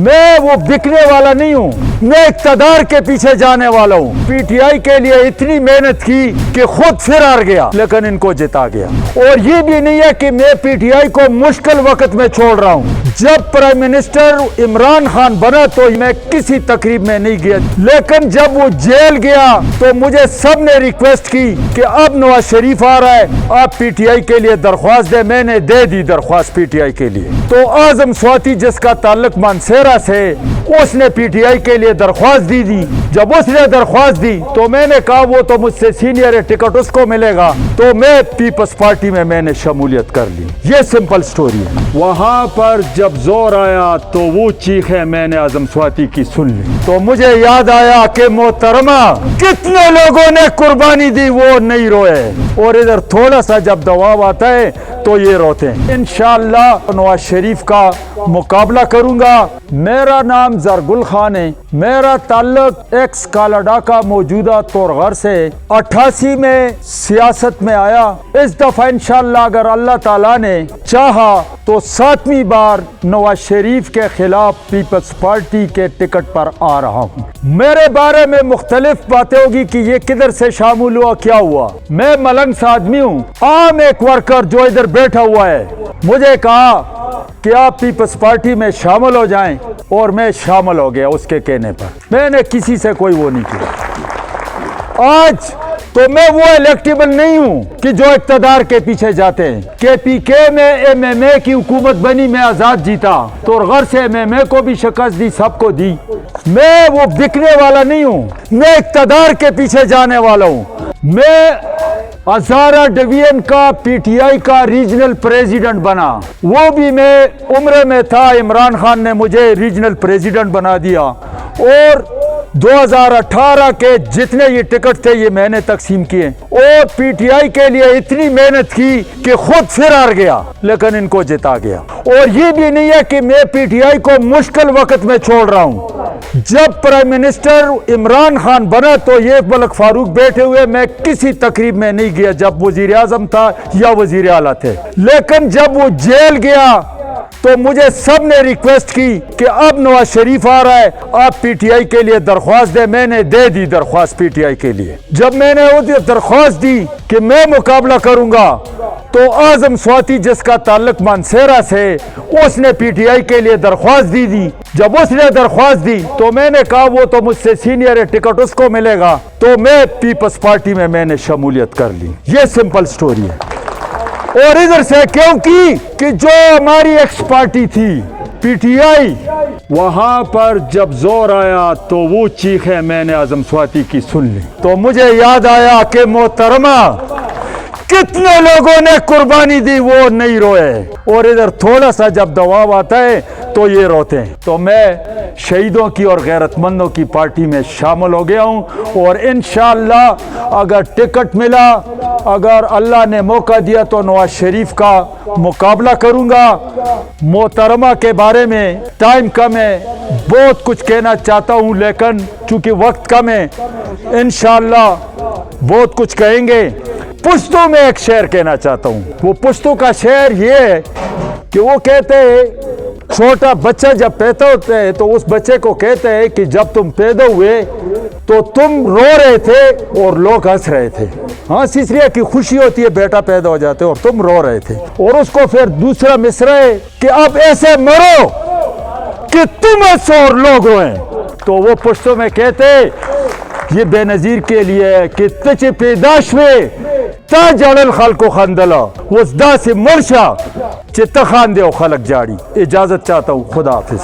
میں وہ بکنے والا نہیں ہوں، میں اقتدار کے پیچھے جانے والا ہوں۔ پی ٹی آئی کے لیے اتنی محنت کی کہ خود پھر ہار گیا لیکن ان کو جتا گیا۔ اور یہ بھی نہیں ہے کہ میں پی ٹی آئی کو مشکل وقت میں چھوڑ رہا ہوں۔ جب پرائم منسٹر عمران خان بنا تو میں کسی تقریب میں نہیں گیا، لیکن جب وہ جیل گیا تو مجھے سب نے ریکویسٹ کی کہ اب نواز شریف آ رہا ہے، آپ پی ٹی آئی کے لیے درخواست دیں۔ میں نے دے دی درخواست پی ٹی آئی کے لیے۔ تو اعظم سواتی جس کا تعلق مانسہرہ سے، اس نے پی ٹی آئی کے لیے درخواست دی۔ جب اس نے درخواست دی تو میں نے کہا وہ تو مجھ سے سینئر ہے، ٹکٹ اس کو ملے گا، تو میں پیپلز پارٹی میں نے شمولیت کر لی۔ یہ سمپل سٹوری ہے۔ وہاں پر جب زور آیا تو وہ چیخیں میں نے اعظم سواتی کی سن لی، تو مجھے یاد آیا کہ محترمہ کتنے لوگوں نے قربانی دی، وہ نہیں روئے، اور ادھر تھوڑا سا جب دباؤ آتا ہے تو یہ روتے ہیں۔ انشاءاللہ نواز شریف کا مقابلہ کروں گا۔ میرا نام زرگل خان ہے، میرا تعلق ایکس کالاڈا کا موجودہ تورغر سے 88 میں سیاست میں آیا۔ اس دفعہ انشاءاللہ اگر اللہ تعالیٰ نے چاہا تو 7ویں بار نواز شریف کے خلاف پیپلز پارٹی کے ٹکٹ پر آ رہا ہوں۔ میرے بارے میں مختلف باتیں ہوگی کہ یہ کدھر سے شامل ہوا، کیا ہوا۔ میں ملنگ سا آدمی ہوں، عام ایک ورکر جو ادھر بیٹھا ہوا ہے۔ مجھے کہا کہ آپ پیپلز پارٹی میں شامل ہو جائیں، اور میں شامل ہو گیا اس کے کہنے پر۔ میں نے کسی سے کوئی وہ نہیں کیا۔ آج تو میں وہ الیکٹیبل نہیں ہوں کہ جو اقتدار کے پیچھے جاتے ہیں۔ کے پی کے میں ایم ایم اے کی حکومت بنی، میں آزاد جیتا، تورغر سے ایم ایم اے کو بھی شکست دی، سب کو دی۔ میں وہ بکنے والا نہیں ہوں، میں اقتدار کے پیچھے جانے والا ہوں۔ میں ہزارہ ڈویژن کا پی ٹی آئی کا ریجنل پریزیڈنٹ بنا، وہ بھی میں عمرے میں تھا، عمران خان نے مجھے ریجنل پریزیڈنٹ بنا دیا، اور 2018 کے جتنے یہ ٹکٹ تھے یہ میں نے تقسیم کیے، اور پی ٹی آئی کے لیے اتنی محنت کی کہ خود پھر ہار گیا لیکن ان کو جتا گیا۔ اور یہ بھی نہیں ہے کہ میں پی ٹی آئی کو مشکل وقت میں چھوڑ رہا ہوں۔ جب پرائم منسٹر عمران خان بنا تو یہ ملک فاروق بیٹھے ہوئے، میں کسی تقریب میں نہیں گیا جب وزیر اعظم تھا یا وزیر اعلیٰ تھے، لیکن جب وہ جیل گیا تو مجھے سب نے ریکویسٹ کی کہ اب نواز شریف آ رہا ہے، آپ پی ٹی آئی کے لیے درخواست دیں۔ میں نے دے دی درخواست پی ٹی آئی کے لیے۔ جب میں نے وہ درخواست دی کہ میں مقابلہ کروں گا تو اعظم سواتی جس کا تعلق مانسہرہ سے، اس نے پی ٹی آئی کے لیے درخواست دی۔ جب اس نے درخواست دی تو میں نے کہا وہ تو مجھ سے سینئر ہے، ٹکٹ اس کو ملے گا، تو میں پیپلز پارٹی میں نے شمولیت کر لی۔ یہ سمپل سٹوری ہے۔ اور ادھر سے کیوں کی کہ جو ہماری ایکس پارٹی تھی پی ٹی آئی، وہاں پر جب زور آیا تو وہ چیخیں میں نے اعظم سواتی کی سن لی، تو مجھے یاد آیا کہ محترمہ کتنے لوگوں نے قربانی دی، وہ نہیں روئے، اور ادھر تھوڑا سا جب دباؤ آتا ہے تو یہ روتے ہیں۔ تو میں شہیدوں کی اور غیرت مندوں کی پارٹی میں شامل ہو گیا ہوں، اور انشاءاللہ اگر ٹکٹ ملا، اگر اللہ نے موقع دیا تو نواز شریف کا مقابلہ کروں گا۔ محترمہ کے بارے میں ٹائم کم ہے، بہت کچھ کہنا چاہتا ہوں، لیکن چونکہ وقت کم ہے انشاءاللہ بہت کچھ کہیں گے۔ پشتو میں ایک شعر کہنا چاہتا ہوں۔ وہ پشتو کا شعر یہ ہے کہ وہ کہتے ہیں چھوٹا بچہ جب پیدا ہوتا ہے تو اس بچے کو کہتے ہیں کہ جب تم پیدا ہوئے تو تم رو رہے تھے اور لوگ ہنس رہے تھے۔ ہنس اس لیے کہ خوشی ہوتی ہے بیٹا پیدا ہو جاتے اور تم رو رہے تھے، اور اس کو پھر دوسرا مصرع ہے کہ اب ایسے مرو کہ تم ہنسو اور لوگ روئیں۔ تو وہ پشتو میں کہتے یہ بے نظیر کے لیے کہ تچ پیداش میں تا جڑل خلق و خندلا وزدا سے مرشا چت خاندے و خلق جاڑی۔ اجازت چاہتا ہوں، خدا حافظ۔